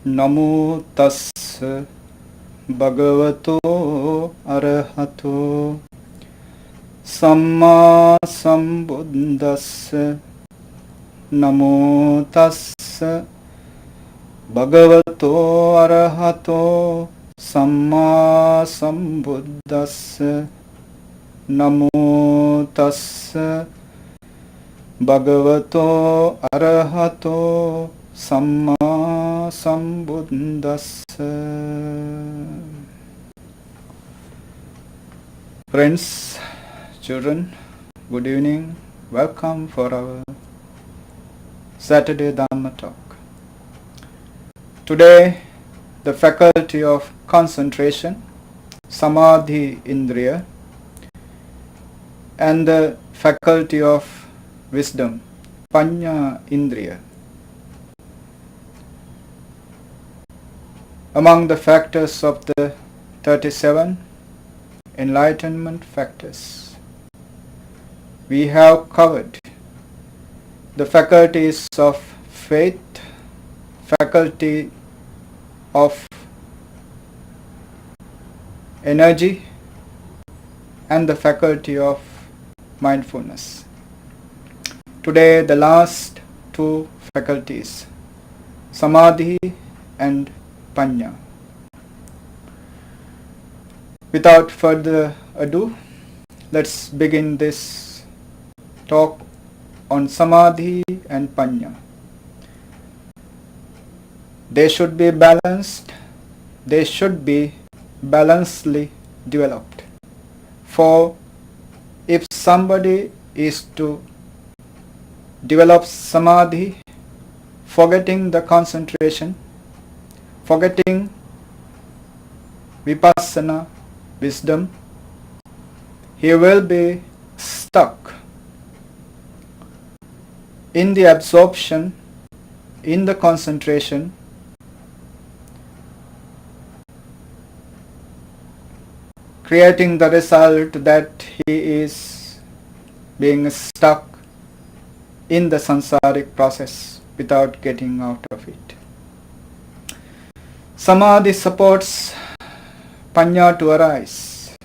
Namo tassa bhagavato arahato samma sambuddhassa. Namo tassa bhagavato arahato samma sambuddhassa. Namo tassa bhagavato arahato samma sambuddhassa. Friends, children, good evening. Welcome for our Saturday Dhamma talk. Today, the faculty of concentration, Samadhi Indriya, and the faculty of wisdom, Pañca Indriya. Among the factors of the 37 Enlightenment factors, we have covered the faculties of faith, faculty of energy, and the faculty of mindfulness. Today, the last two faculties, Samadhi and Pañca. Without further ado, let's begin this talk on Samadhi and Pañca. They should be balanced, they should be balancedly developed. For if somebody is to develop Samadhi, forgetting the concentration, forgetting vipassana, wisdom, he will be stuck in the absorption, in the concentration, creating the result that he is being stuck in the samsaric process without getting out of it. Samadhi supports Pañca to arise.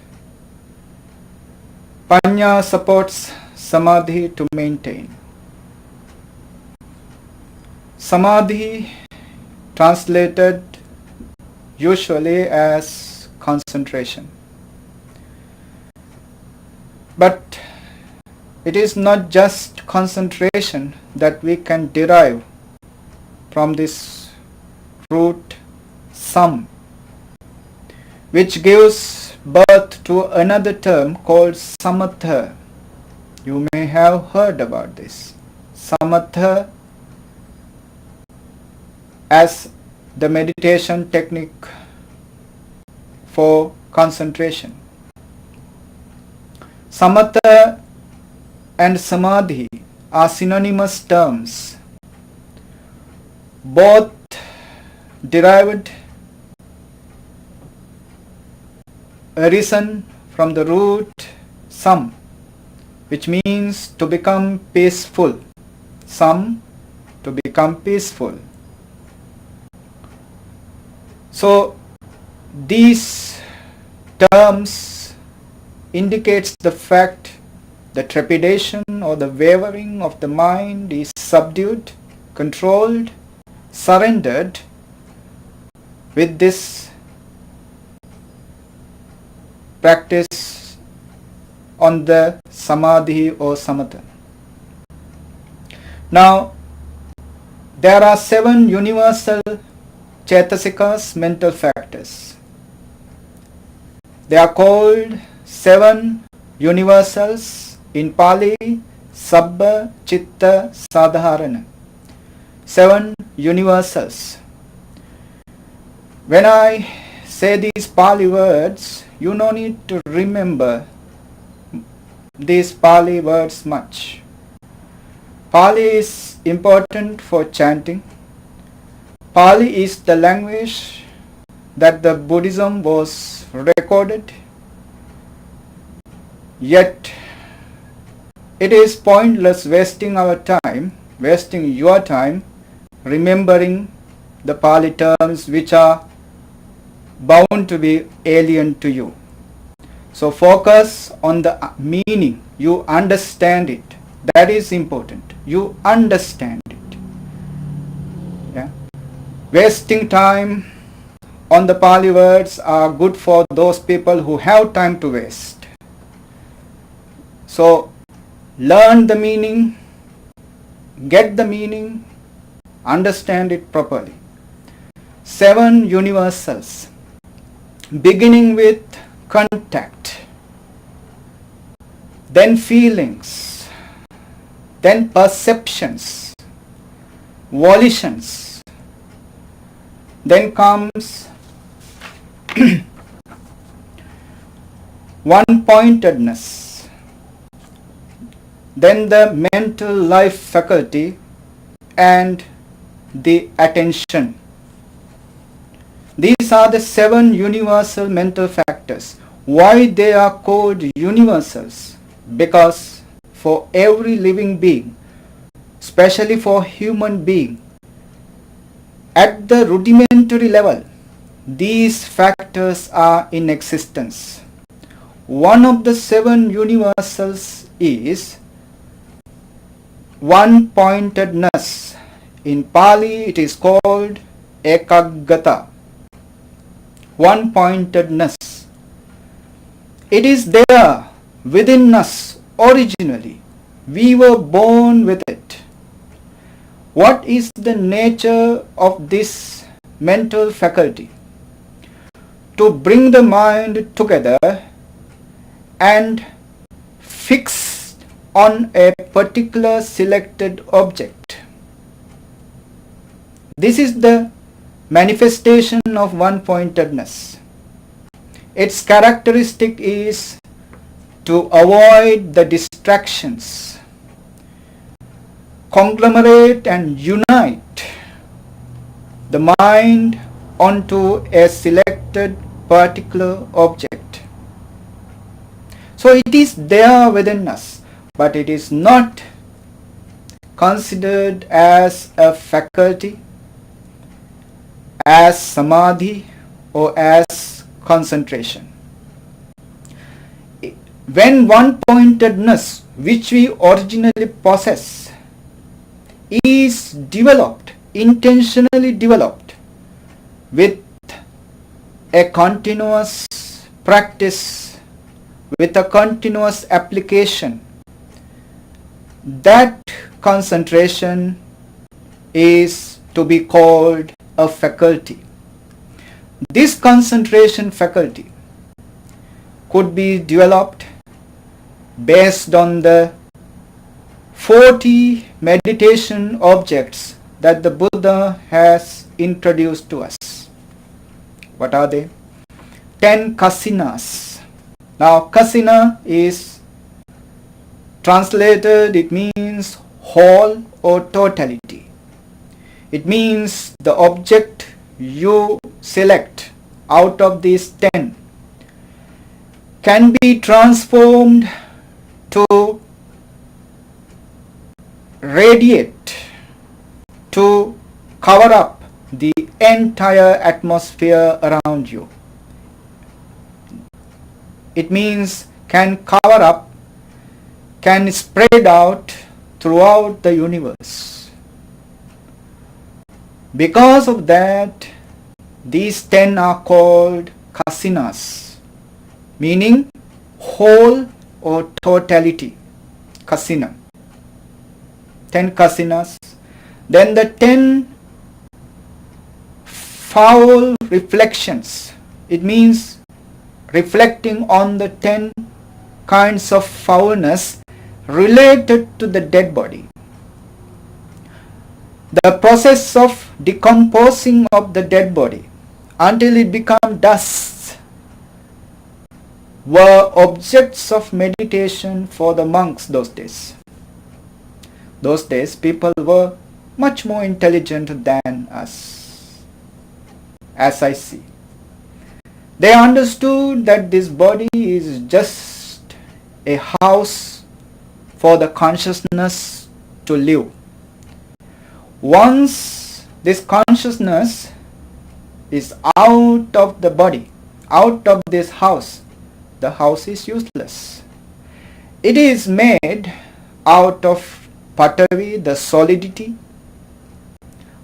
Pañca supports Samadhi to maintain. Samadhi, translated usually as concentration. But it is not just concentration that we can derive from this root sam, which gives birth to another term called samatha. You may have heard about this. Samatha as the meditation technique for concentration. Samatha and Samadhi are synonymous terms, both derived arisen from the root sam, which means to become peaceful. Sam, to become peaceful. So these terms indicates the fact the trepidation or the wavering of the mind is subdued, controlled, surrendered with this practice on the Samadhi or Samatha. Now, there are 7 universal Chaitasikas, mental factors. They are called 7 universals, in Pali, Sabba, Chitta, Sadharana. 7 universals. When I say these Pali words, you no need to remember these Pali words much. Pali is important for chanting. Pali is the language that the Buddhism was recorded, yet it is pointless wasting our time wasting your time remembering the Pali terms which are bound to be alien to you. So focus on the meaning. You understand it. That is important. You understand it. Yeah. Wasting time on the Pali words are good for those people who have time to waste. So learn the meaning, get the meaning, understand it properly. 7 universals, beginning with contact, then feelings, then perceptions, volitions, then comes one-pointedness, then the mental life faculty and the attention. These are the 7 universal mental factors. Why they are called universals? Because for every living being, especially for human being, at the rudimentary level, these factors are in existence. One of the 7 universals is one-pointedness. In Pali it is called ekaggata. One-pointedness. It is there within us originally. We were born with it. What is the nature of this mental faculty? To bring the mind together and fix on a particular selected object. This is the manifestation of one-pointedness. Its characteristic is to avoid the distractions, conglomerate and unite the mind onto a selected particular object. So it is there within us, but it is not considered as a faculty, as samadhi or as concentration. When one-pointedness, which we originally possess, is developed, intentionally developed, with a continuous practice, with a continuous application, that concentration is to be called a faculty. This concentration faculty could be developed based on the 40 meditation objects that the Buddha has introduced to us. What are they? 10 kasinas. Now kasina is translated, it means whole or totality. It means the object you select out of these 10 can be transformed to radiate, to cover up the entire atmosphere around you. It means can cover up, can spread out throughout the universe. Because of that, these 10 are called kasinas, meaning whole or totality. Kasina. 10 kasinas. Then the 10 foul reflections. It means reflecting on the 10 kinds of foulness related to the dead body. The process of decomposing of the dead body until it becomes dust were objects of meditation for the monks those days. Those days people were much more intelligent than us, as I see. They understood that this body is just a house for the consciousness to live. once this consciousness is out of the body, out of this house, the house is useless. It is made out of patavi, the solidity,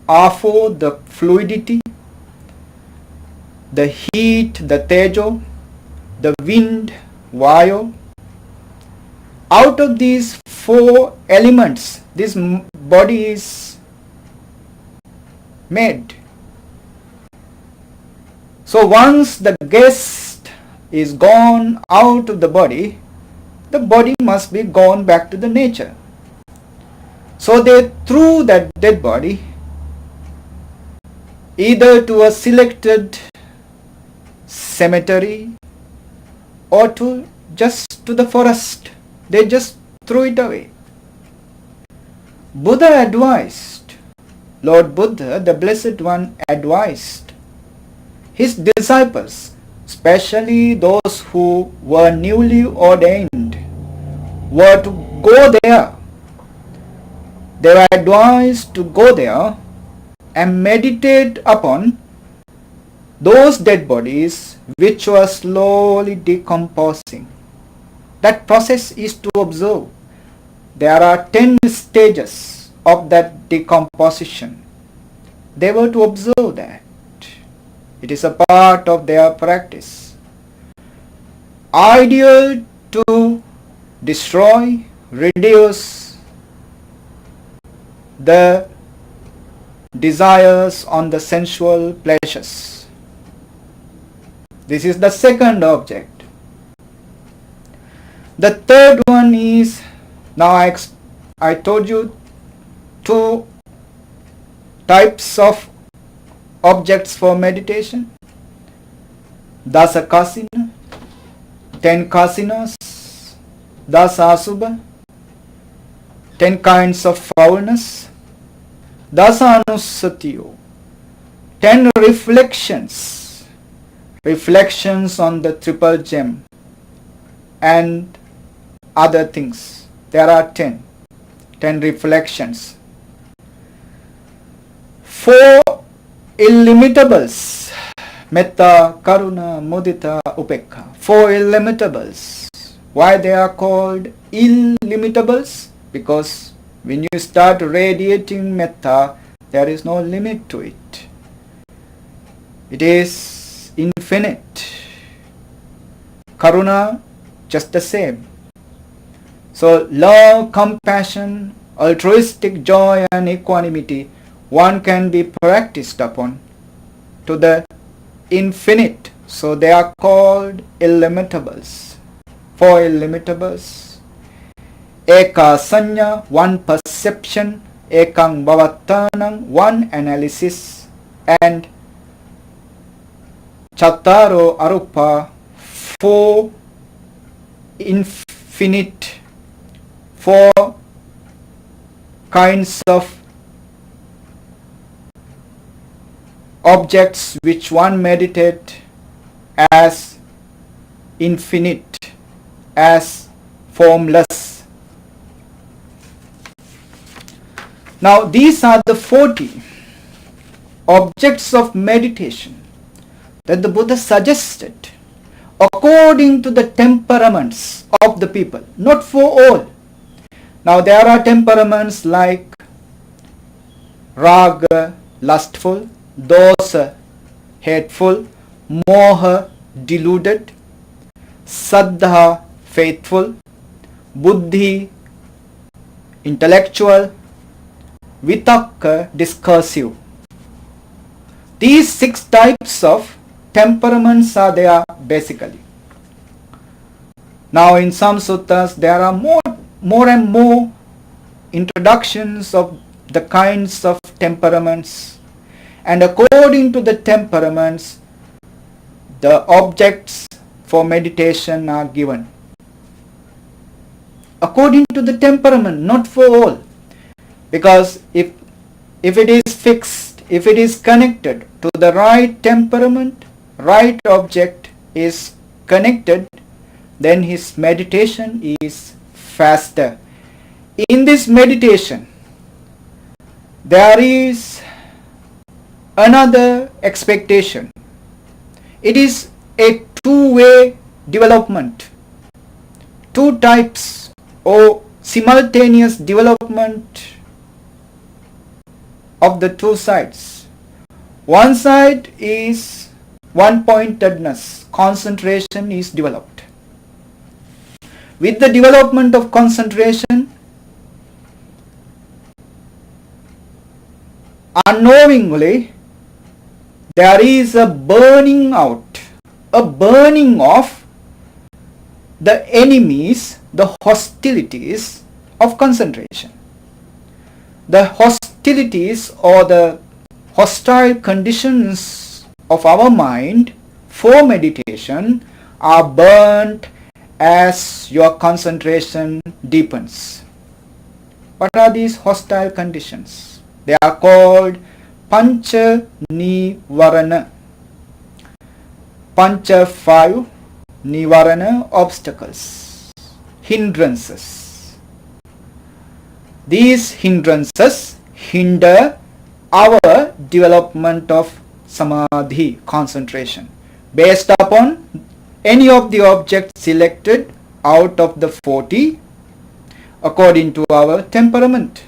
apho, the fluidity, the heat, the tejo, the wind, vayu. Out of these four elements, this body is made. So once the guest is gone out of the body must be gone back to the nature. So they threw that dead body either to a selected cemetery or just to the forest. They just threw it away. Buddha advised, Lord Buddha, the Blessed One, advised his disciples, especially those who were newly ordained, were to go there. They were advised to go there and meditate upon those dead bodies which were slowly decomposing. That process is to observe. There are 10 stages of that decomposition. They were to observe that. It is a part of their practice. Ideal to destroy, reduce the desires on the sensual pleasures. This is the second object. The third one is, now I told you two types of objects for meditation. Dasa kasina, 10 kasinas, dasa asubha, 10 kinds of foulness, dasa anusatiyo, 10 reflections on the triple gem and other things. There are 10 reflections. 4 illimitables, metta, karuna, mudita, upekha. 4 illimitables. Why they are called illimitables? Because when you start radiating metta, there is no limit to it. It is infinite. Karuna, just the same. So love, compassion, altruistic joy and equanimity, one can be practiced upon to the infinite. So they are called illimitables. 4 illimitables. Eka sanya, 1 perception. Ekang bhavattanam, 1 analysis. And chattaro arupa, 4 infinite, 4 kinds of objects which one meditate as infinite, as formless. Now these are the 40 objects of meditation that the Buddha suggested according to the temperaments of the people, not for all. Now there are temperaments like raga, lustful, dosa, hateful, moha, deluded, saddha, faithful, buddhi, intellectual, vitakka, discursive. These 6 types of temperaments are there basically. Now in some suttas there are more and more introductions of the kinds of temperaments, and according to the temperaments the objects for meditation are given. According to the temperament, not for all. Because if it is fixed, if it is connected to the right temperament, right object is connected, then his meditation is faster. In this meditation, there is another expectation. It is a two-way development, two types or simultaneous development of the two sides. One side is one-pointedness, concentration is developed. With the development of concentration, unknowingly there is a burning out, a burning of the enemies, the hostilities of concentration. The hostilities or the hostile conditions of our mind for meditation are burnt as your concentration deepens. What are these hostile conditions? They are called Pañca Nivarana. Pañca 5, Nivarana obstacles, hindrances. These hindrances hinder our development of samadhi, concentration, based upon any of the objects selected out of the 40 according to our temperament.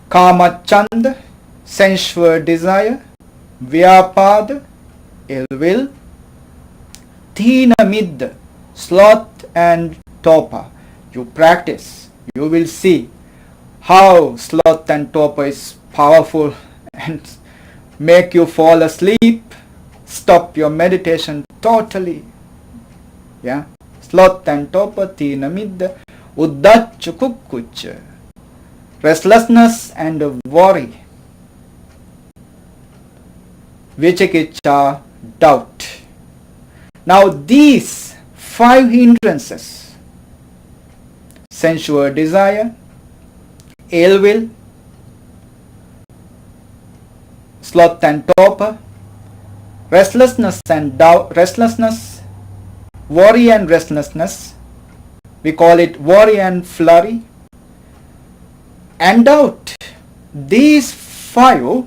Kama chand, sensual desire; vyapada, ill will; thina mid, sloth and torpor. You practice, you will see how sloth and torpor is powerful and make you fall asleep, stop your meditation totally. Yeah, sloth and torpor, thina mid, uddach kukkuch, restlessness and worry; vichikicha, doubt. Now these 5 hindrances, sensual desire, ill will, sloth and torpor, restlessness and doubt, worry and restlessness, we call it worry and flurry, and doubt. These 5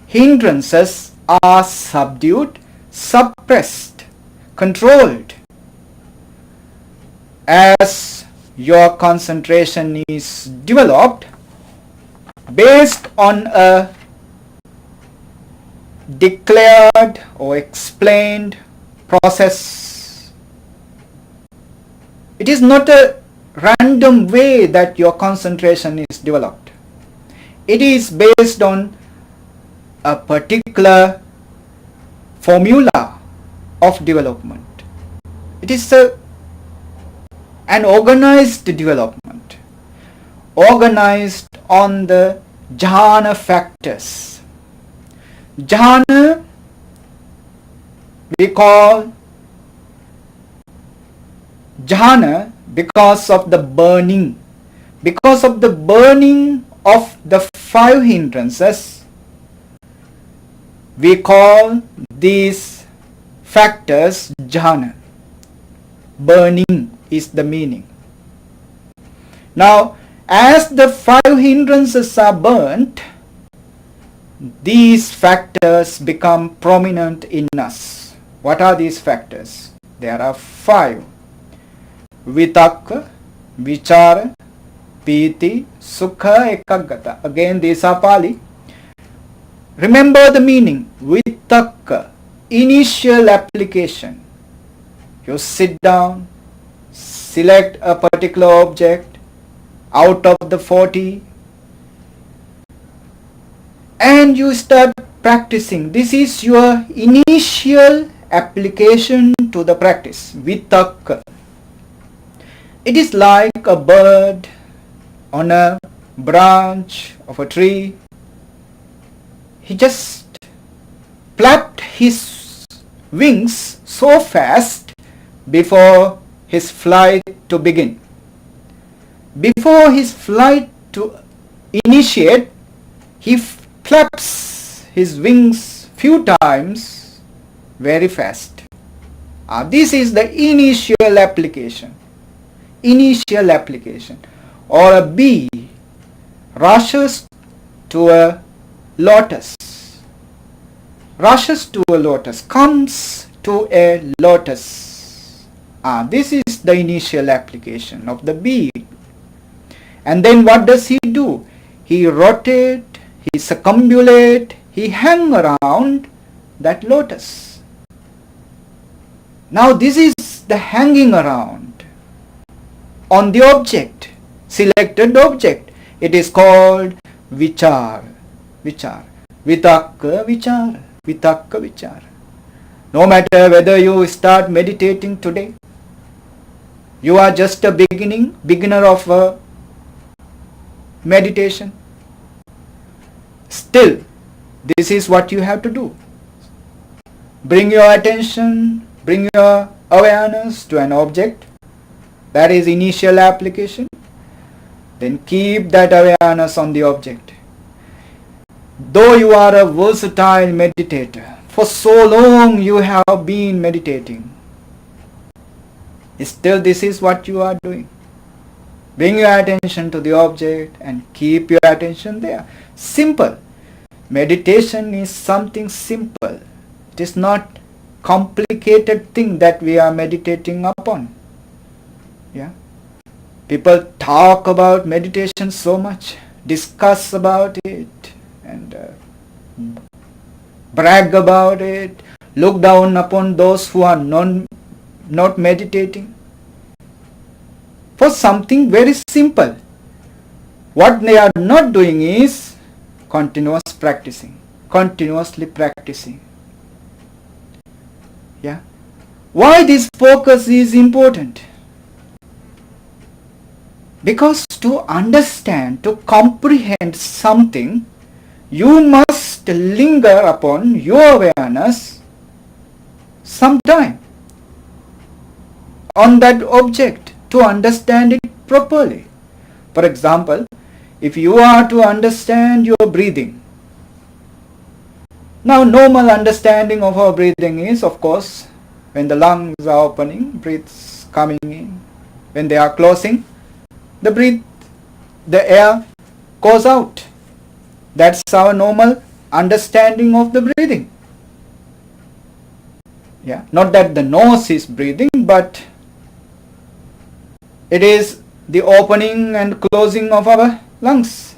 hindrances are subdued, suppressed, controlled as your concentration is developed based on a declared or explained process. It is not a random way that your concentration is developed. It is based on a particular formula of development. It is an organized development, organized on the jhana factors. Jhana we call jhana because of the burning. Because of the burning of the 5 hindrances, we call these factors jhana. Burning is the meaning. Now, as the 5 hindrances are burnt, these factors become prominent in us. What are these factors? There are 5. Vitakka, Vichara, Piti, Sukha, Ekaggata. Again, these are Pali. Remember the meaning. Vitakka, initial application. You sit down, select a particular object out of the 40 and you start practicing. This is your initial application to the practice. Vitakka. It is like a bird on a branch of a tree. He just flapped his wings so fast before his flight to begin. Before his flight to initiate, he flaps his wings few times very fast. This is the initial application. Initial application. Or a bee rushes to a lotus. Rushes to a lotus, comes to a lotus. This is the initial application of the being. And then what does he do? He rotate, he circumambulate, he hang around that lotus. Now this is the hanging around on the object, selected object. It is called vichar. Vichar. Vitakka vichar. Vitakka vichar. No matter whether you start meditating today, you are just a beginner of a meditation. Still, this is what you have to do. Bring your attention, bring your awareness to an object. That is initial application. Then keep that awareness on the object. Though you are a versatile meditator, for so long you have been meditating, still this is what you are doing. Bring your attention to the object and keep your attention there. Simple. Meditation is something simple. It is not complicated thing that we are meditating upon. Yeah. People talk about meditation so much, discuss about it, and brag about it, look down upon those who are not meditating. For something very simple. What they are not doing is continuously practicing. Yeah. Why this focus is important? Because to understand, to comprehend something, you must linger upon your awareness sometime on that object to understand it properly. For example, if you are to understand your breathing, now normal understanding of our breathing is, of course, when the lungs are opening, breaths coming in. When they are closing, the air goes out. That's our normal understanding of the breathing. Yeah, not that the nose is breathing, but it is the opening and closing of our lungs.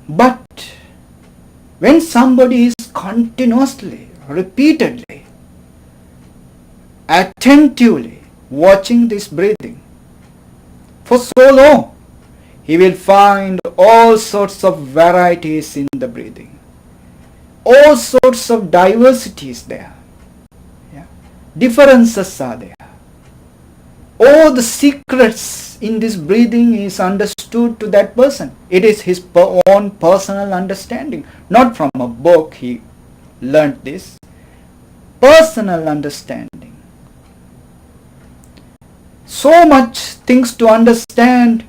But when somebody is continuously, repeatedly, attentively watching this breathing for so long, he will find all sorts of varieties in the breathing. All sorts of diversities there. Yeah. Differences are there. All the secrets in this breathing is understood to that person. It is his own personal understanding. Not from a book he learnt this. Personal understanding. So much things to understand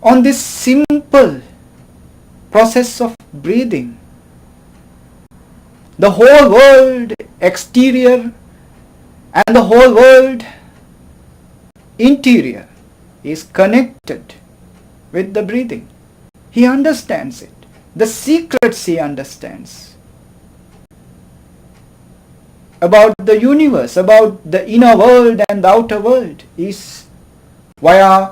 on this simple process of breathing. The whole world exterior and the whole world interior is connected with the breathing. He understands it. The secrets he understands about the universe, about the inner world and the outer world is via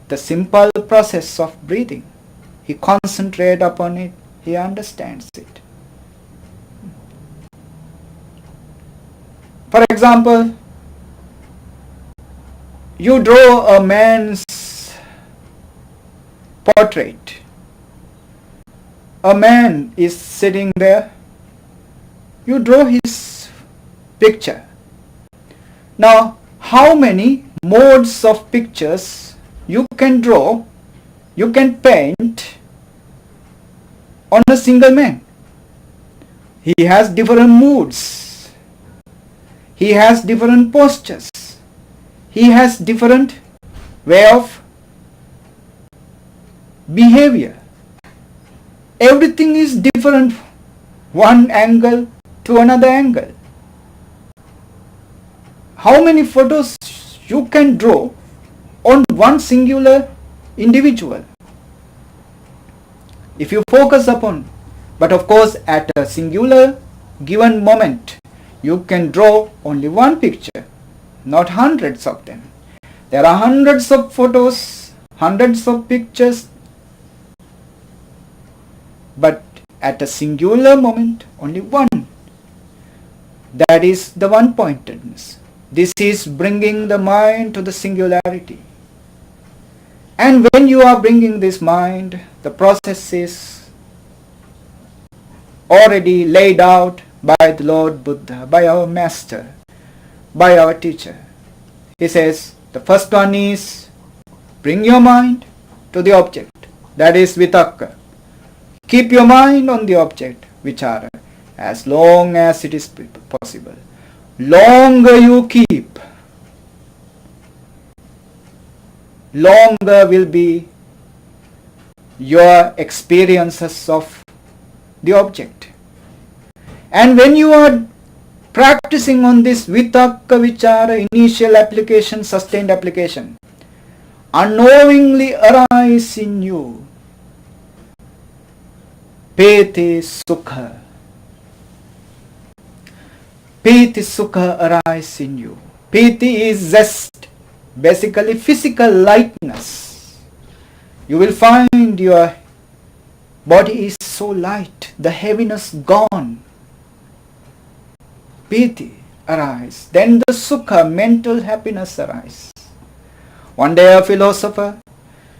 the simple process of breathing. He concentrates upon it. He understands it. For example, you draw a man's portrait. A man is sitting there. You draw his picture. Now, how many modes of pictures you can draw, you can paint on a single man? He has different moods. He has different postures. He has different way of behavior. Everything is different, one angle to another angle. How many photos you can draw on one singular individual. If you focus upon, but of course at a singular given moment, you can draw only one picture, not hundreds of them. There are hundreds of photos, hundreds of pictures, but at a singular moment, only one. That is the one-pointedness. This is bringing the mind to the singularity. And when you are bringing this mind, the process is already laid out by the Lord Buddha, by our master, by our teacher. He says, the first one is bring your mind to the object, that is vitakka. Keep your mind on the object, vichara, as long as it is possible. Longer you keep, longer will be your experiences of the object. And when you are practicing on this vitakka vichara, initial application, sustained application, unknowingly arise in you piti sukha. Piti sukha arise in you. Piti is zest, basically physical lightness. You will find your body is so light, the heaviness gone. Piti arise. Then the sukha, mental happiness arise. One day a philosopher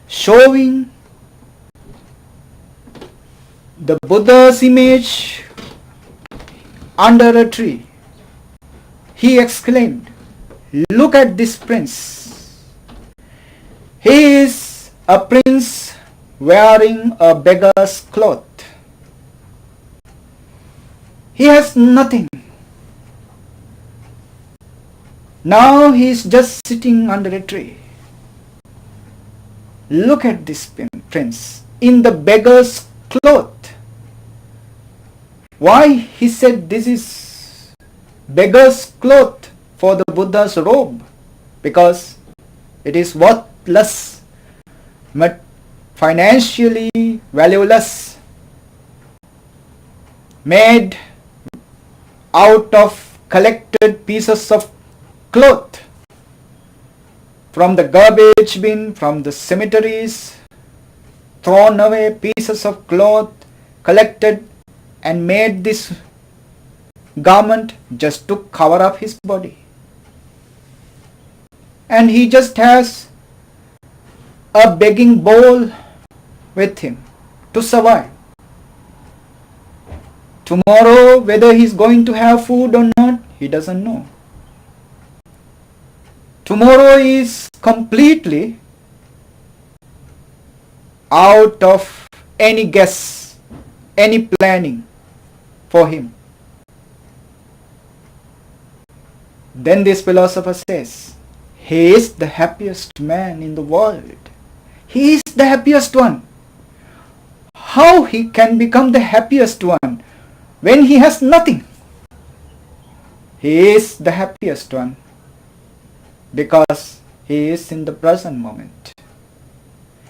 showing the Buddha's image under a tree, he exclaimed, look at this prince. He is a prince wearing a beggar's cloth. He has nothing. Now he is just sitting under a tree. Look at this prince in the beggar's cloth. Why he said this is beggar's cloth for the Buddha's robe? Because it is worthless, but financially valueless, made out of collected pieces of cloth from the garbage bin, from the cemeteries, thrown away pieces of cloth, collected and made this garment just to cover up his body. And he just has a begging bowl with him to survive. Tomorrow, whether he is going to have food or not, he doesn't know. Tomorrow is completely out of any guess, any planning for him. Then this philosopher says, he is the happiest man in the world. He is the happiest one. How he can become the happiest one when he has nothing? He is the happiest one because he is in the present moment.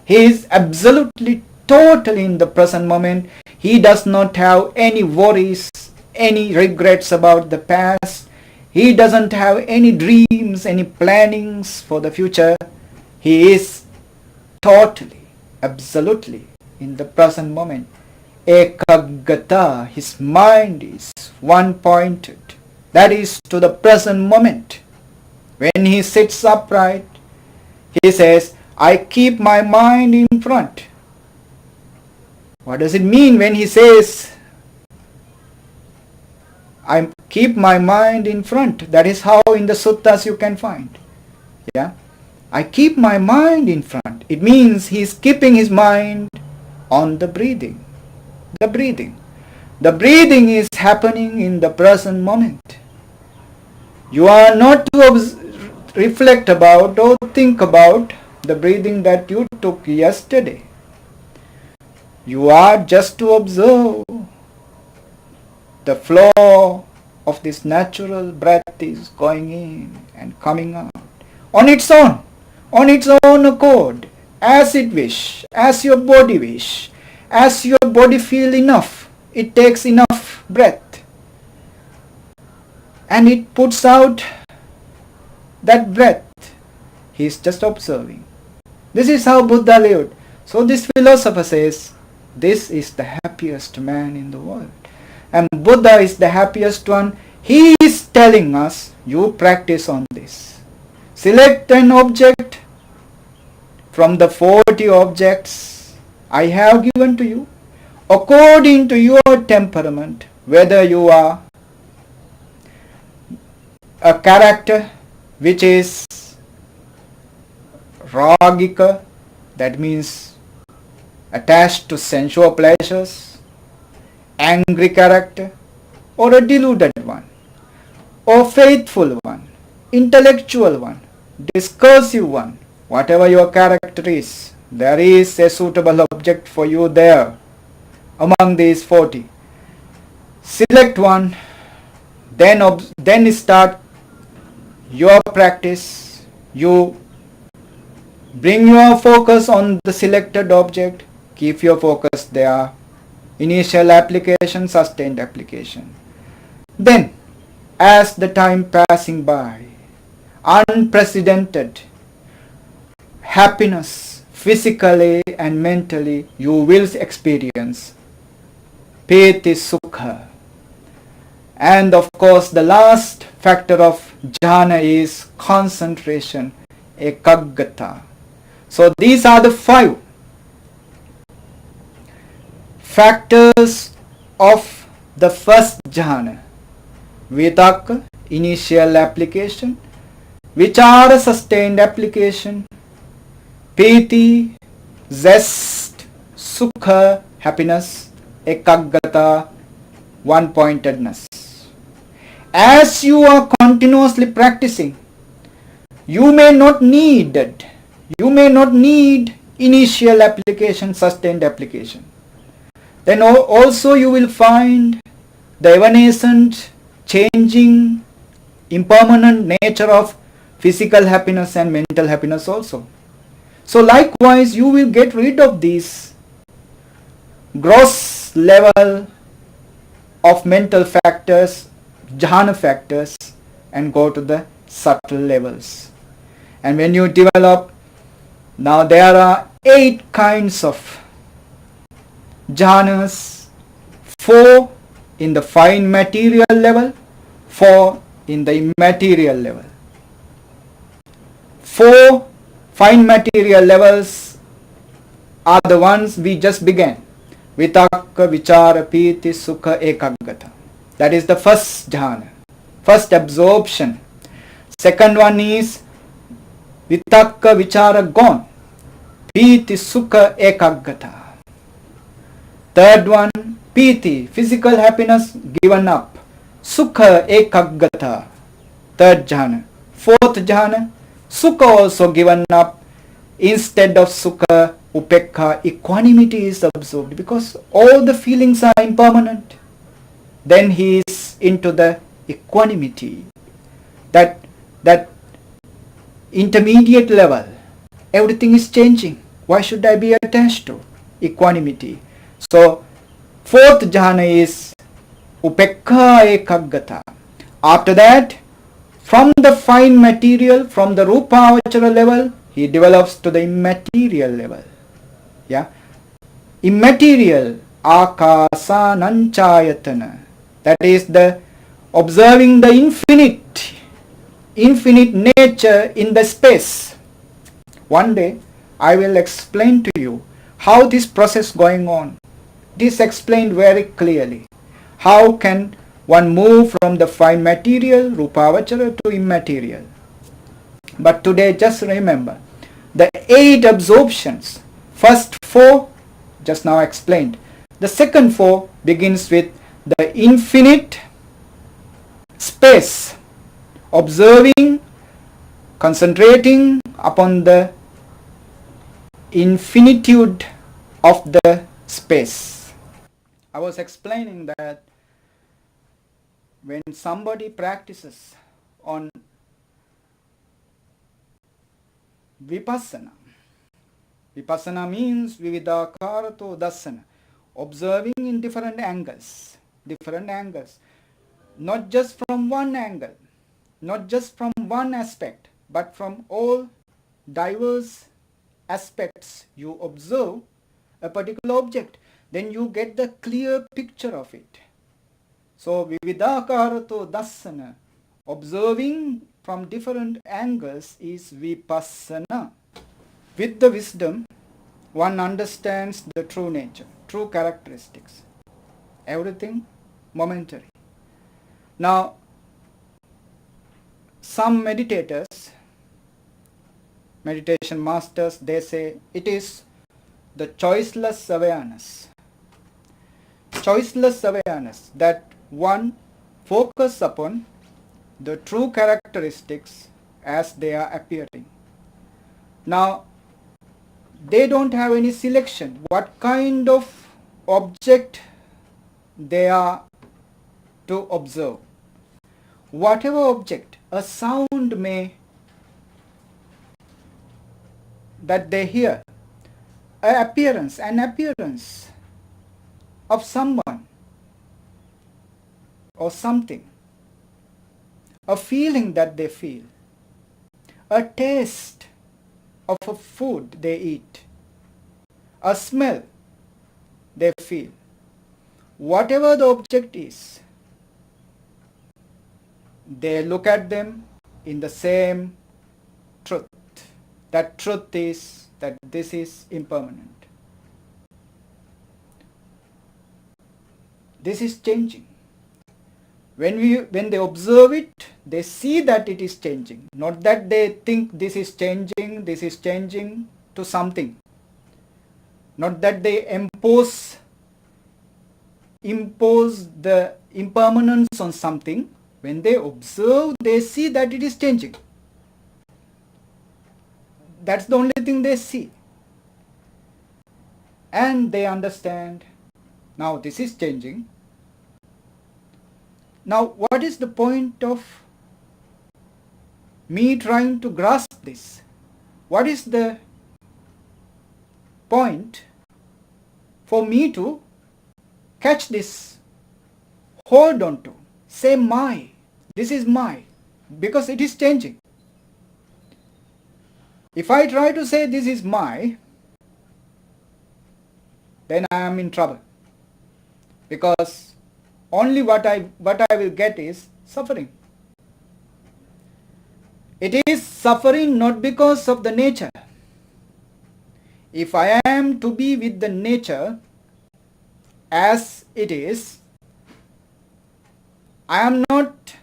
He is absolutely, totally in the present moment. He does not have any worries, any regrets about the past. He doesn't have any dreams, any plannings for the future. He is totally, absolutely in the present moment. Ekaggata, his mind is one-pointed. That is to the present moment. When he sits upright, he says, I keep my mind in front. What does it mean when he says, I keep my mind in front? That is how in the suttas you can find. Yeah, I keep my mind in front. It means he is keeping his mind on the breathing. The breathing. The breathing is happening in the present moment. You are not to reflect about or think about the breathing that you took yesterday. You are just to observe the flow of this natural breath is going in and coming out on its own accord. as it wish, as your body wish, as your body feel enough. It takes enough breath and it puts out that breath. He is just observing. This is how Buddha lived. So this philosopher says, this is the happiest man in the world. And Buddha is the happiest one. He is telling us, you practice on this. Select an object from the 40 objects I have given to you, according to your temperament, whether you are a character which is ragika, that means attached to sensual pleasures, angry character, or a deluded one, or faithful one, intellectual one, discursive one, whatever your character is, there is a suitable object for you there among these 40. Select one, then start your practice. You bring your focus on the selected object, keep your focus there. Initial application, sustained application. Then, as the time passing by, unprecedented happiness, physically and mentally, you will experience piti sukha. And of course, the last factor of jhana is concentration, ekaggata. So these are the 5 factors of the first jhana. Vitakka, initial application. Vichara, sustained application. Piti, zest. Sukha, happiness. Ekaggata, one-pointedness. As you are continuously practicing, you may not need initial application, sustained application. Then also you will find the evanescent, changing, impermanent nature of physical happiness and mental happiness also. So likewise, you will get rid of these gross level of mental factors, jhana factors, and go to the subtle levels. And when you develop, now there are 8 kinds of jhanas, 4 in the fine material level, 4 in the immaterial level. 4 fine material levels are the ones we just began. Vitakka, vichara, piti, sukha, ekaggata. That is the first jhana, first absorption. Second one is vitakka, vichara gone. Piti, sukha, ekaggata. Third one, piti, physical happiness given up. Sukha, ekaggata. Third jhana. Fourth jhana, sukha also given up. Instead of sukha, upekha, equanimity is absorbed, because all the feelings are impermanent. Then he is into the equanimity, that intermediate level. Everything is changing. Why should I be attached to? Equanimity. So, fourth jhana is upekha ekaggata. After that, from the fine material, from the rupa avachara level, he develops to the immaterial level. Yeah, immaterial, akasa nanchayatana. That is the observing the infinite nature in the space. One day I will explain to you how this process going on. This explained very clearly. How can one move from the fine material, rupavachara, to immaterial? But today just remember the 8 absorptions. First 4 just now explained. The second 4 begins with the infinite space, observing, concentrating upon the infinitude of the space. I was explaining that when somebody practices on vipassana, Vipassana means vividakarato dassana, observing in different angles, not just from one angle, not just from one aspect, but from all diverse aspects you observe a particular object, then you get the clear picture of it. So vividakarato dassana, observing from different angles, is vipassana. With the wisdom, one understands the true nature, true characteristics. Everything momentary. Now, some meditators, meditation masters, they say it is the choiceless awareness. Choiceless awareness, that one focus upon the true characteristics as they are appearing. Now, they don't have any selection what kind of object they are to observe. Whatever object, a sound may that they hear, an appearance of someone or something, a feeling that they feel, a taste of a food they eat, a smell they feel. Whatever the object is, they look at them in the same truth. That truth is that this is impermanent. This is changing. When they observe it, they see that it is changing. Not that they think this is changing to something. Not that they impose the impermanence on something. When they observe, they see that it is changing. That's the only thing they see. And they understand, now this is changing. Now, what is the point of me trying to grasp this? What is the point for me to catch this, hold on to, say this is my, because it is changing. If I try to say this is my, then I am in trouble, because only what I will get is suffering. It is suffering not because of the nature. If I am to be with the nature as it is, I am not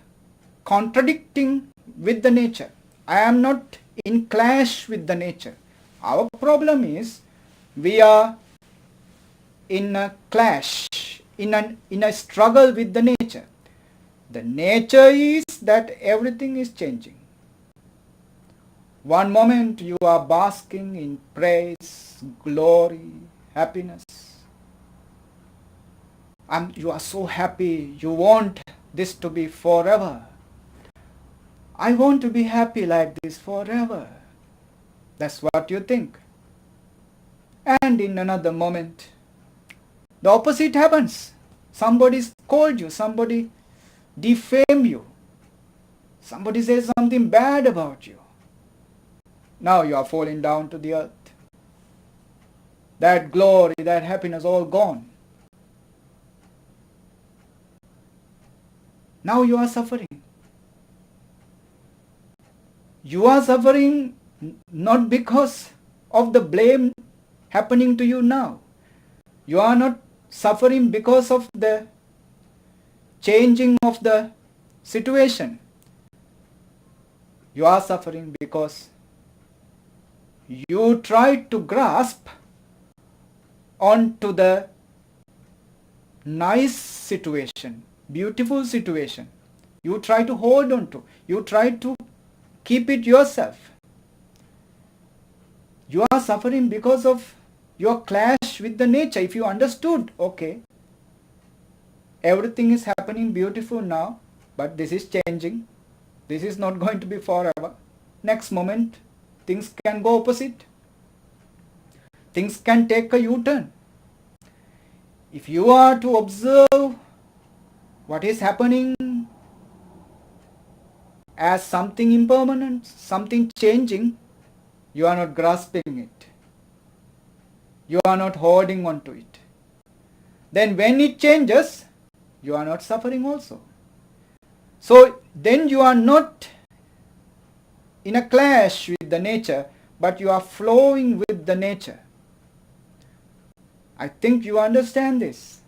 contradicting with the nature. I am not in clash with the nature. Our problem is we are in a clash, in a struggle with the nature. The nature is that everything is changing. One moment you are basking in praise, glory, happiness. You are so happy, you want this to be forever. I want to be happy like this forever. That's what you think. And in another moment, the opposite happens. Somebody scold you, somebody defame you, somebody says something bad about you. Now you are falling down to the earth. That glory, that happiness all gone. Now you are suffering. You are suffering not because of the blame happening to you now. You are not suffering because of the changing of the situation. You are suffering because you tried to grasp onto the nice situation, beautiful situation. You try to hold on to. You try to keep it yourself. You are suffering because of your clash with the nature. If you understood, okay, everything is happening beautiful now, but this is changing. This is not going to be forever. Next moment, things can go opposite. things can take a U-turn. If you are to observe what is happening as something impermanent, something changing, you are not grasping it. You are not holding on to it. Then when it changes, you are not suffering also. So then you are not in a clash with the nature, but you are flowing with the nature. I think you understand this.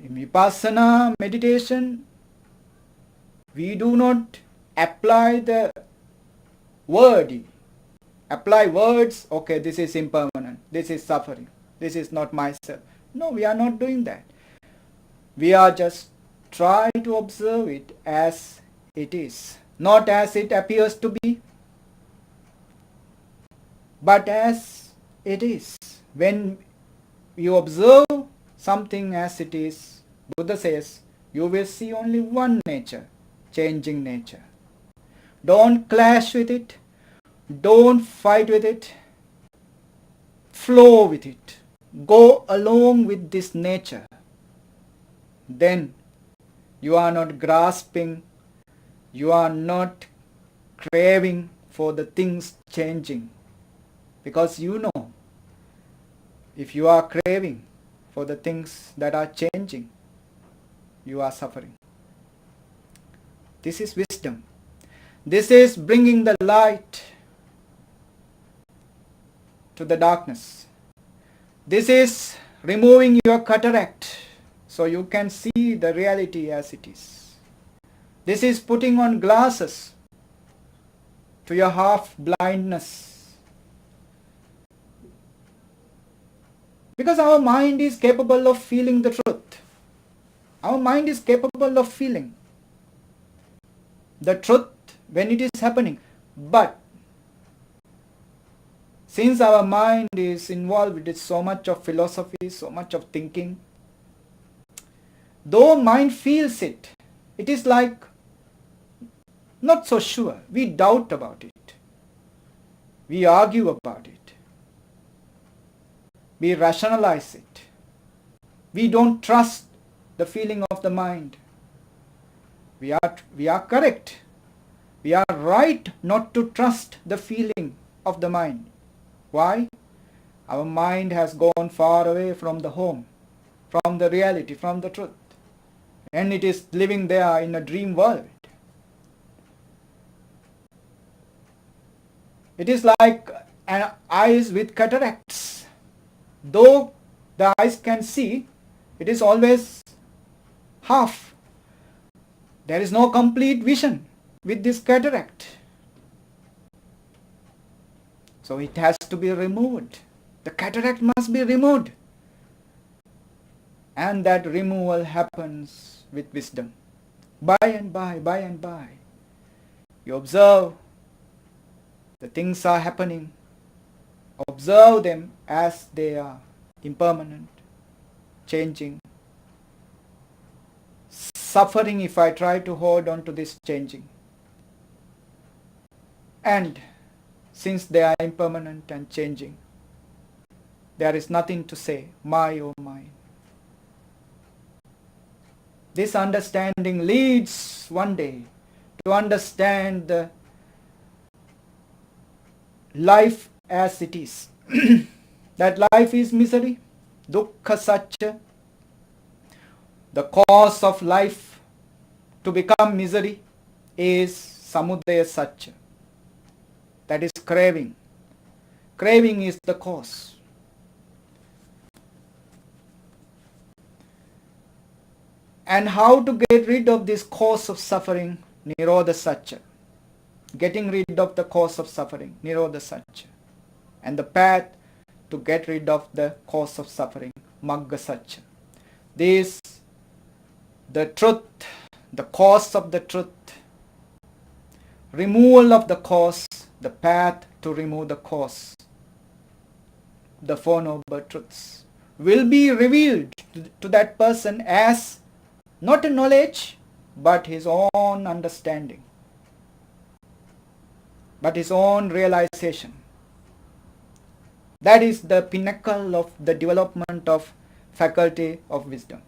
In Vipassana meditation, we do not apply the word. Apply words, okay, this is impermanent, this is suffering, this is not myself. No, we are not doing that. We are just try to observe it as it is. Not as it appears to be, but as it is. When you observe something as it is, Buddha says, you will see only one nature, changing nature. Don't clash with it. Don't fight with it. Flow with it. Go along with this nature. Then you are not grasping, you are not craving for the things changing. Because you know, if you are craving for the things that are changing, you are suffering. This is wisdom. This is bringing the light to the darkness. This is removing your cataract so you can see the reality as it is. This is putting on glasses to your half blindness. Because our mind is capable of feeling the truth. Our mind is capable of feeling the truth when it is happening. But since our mind is involved with so much of philosophy, so much of thinking, though mind feels it, it is like not so sure. We doubt about it. We argue about it. We rationalize it. We don't trust the feeling of the mind. We are correct. We are right not to trust the feeling of the mind. Why? Our mind has gone far away from the home, from the reality, from the truth. And it is living there in a dream world. It is like an eyes with cataracts. Though the eyes can see, it is always half. There is no complete vision with this cataract. So it has to be removed. The cataract must be removed. And that removal happens with wisdom. By and by. You observe the things are happening. Observe them as they are, impermanent, changing. Suffering if I try to hold on to this changing. And since they are impermanent and changing, there is nothing to say, my oh mine. This understanding leads one day to understand the life as it is. That life is misery, dukkha satya. The cause of life to become misery is samudaya satya. That is craving. Craving is the cause. And how to get rid of this cause of suffering? Nirodha satya. Getting rid of the cause of suffering, Nirodha satya. And the path to get rid of the cause of suffering, Magga satya. This, the truth, the cause of the truth, removal of the cause, the path to remove the cause, the Four Noble Truths, will be revealed to that person as not a knowledge, but his own understanding, but his own realization. That is the pinnacle of the development of faculty of wisdom.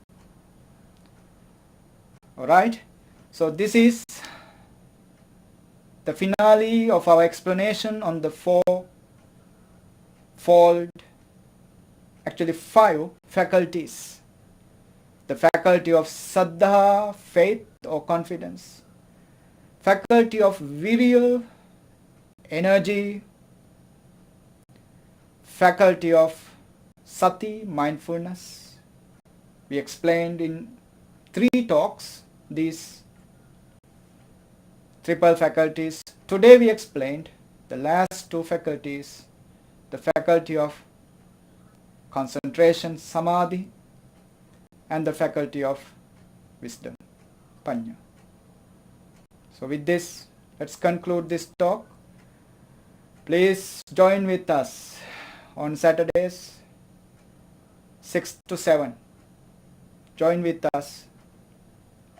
Alright, so this is the finale of our explanation on the actually five faculties. The faculty of saddha, faith or confidence. Faculty of virya, energy. Faculty of sati, mindfulness. We explained in 3 talks these triple faculties. Today we explained the last 2 faculties, the faculty of concentration, samadhi, and the faculty of wisdom, pañca. So with this, let's conclude this talk. Please join with us on Saturdays 6 to 7. Join with us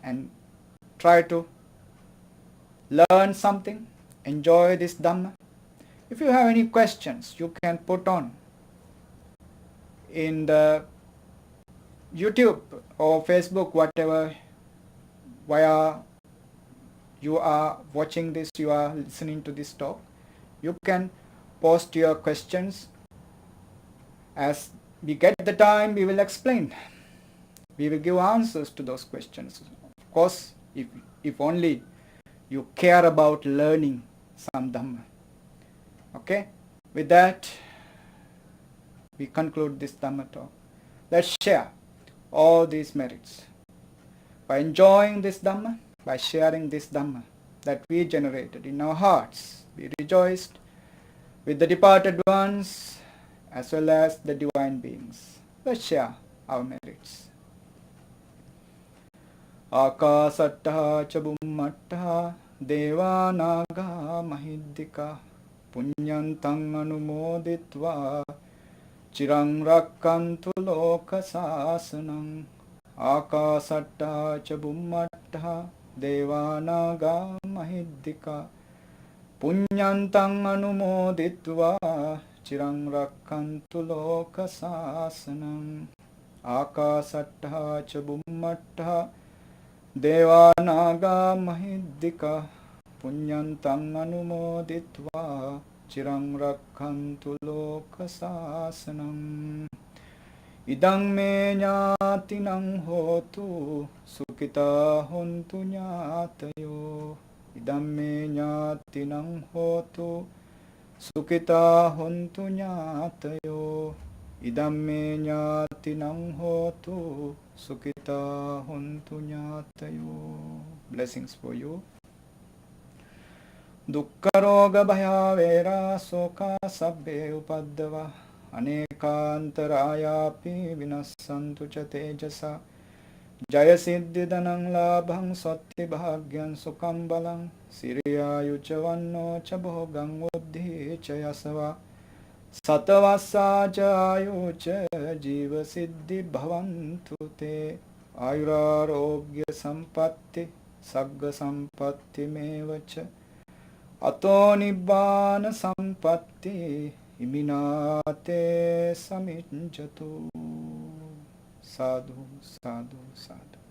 and try to learn something, enjoy this Dhamma. If you have any questions, you can put on in the YouTube or Facebook, whatever, via you are watching this, you are listening to this talk. You can post your questions. As we get the time, we will explain. We will give answers to those questions. Of course, if only you care about learning some Dhamma. Okay? With that, we conclude this Dhamma talk. Let's share all these merits. By enjoying this Dhamma, by sharing this Dhamma that we generated in our hearts, we rejoiced with the departed ones as well as the divine beings. Let's share our merits. Akasattaha ca bummattaha devanaga mahiddika punyantang anumoditva chirang rakkantu loka sasanam. Akasattaha ca bummattaha devanaga mahiddika punyantang anumoditva chirang rakkantu loka sasanam. Akasattaha ca bummattaha devanaga mahiddika punyantang anumoditva chirang rakkantu loka sasanam. Idang me ñātinang hotu sukita hontu ñātayo. Idang me ñātinang hotu sukita hontu ñātayo. Idam me ñātinang hotu sukita hontu ñātayo. Blessings for you. Dukkha roga bhaya vera soka sabbe upaddava anekantarayapi vinassantu ca tejasa jaya siddhi dhanang labhang satti bhagyan sukam balang siriyayu ca vanno ca bhogang uddhi ca yasava satavasa ca ayu ca jiva siddhi bhavantu te ayurarogya sampatti sagga sampatti mevaca ato nibbana sampatti iminate saminjatu. Sadhu, sadhu, sadhu.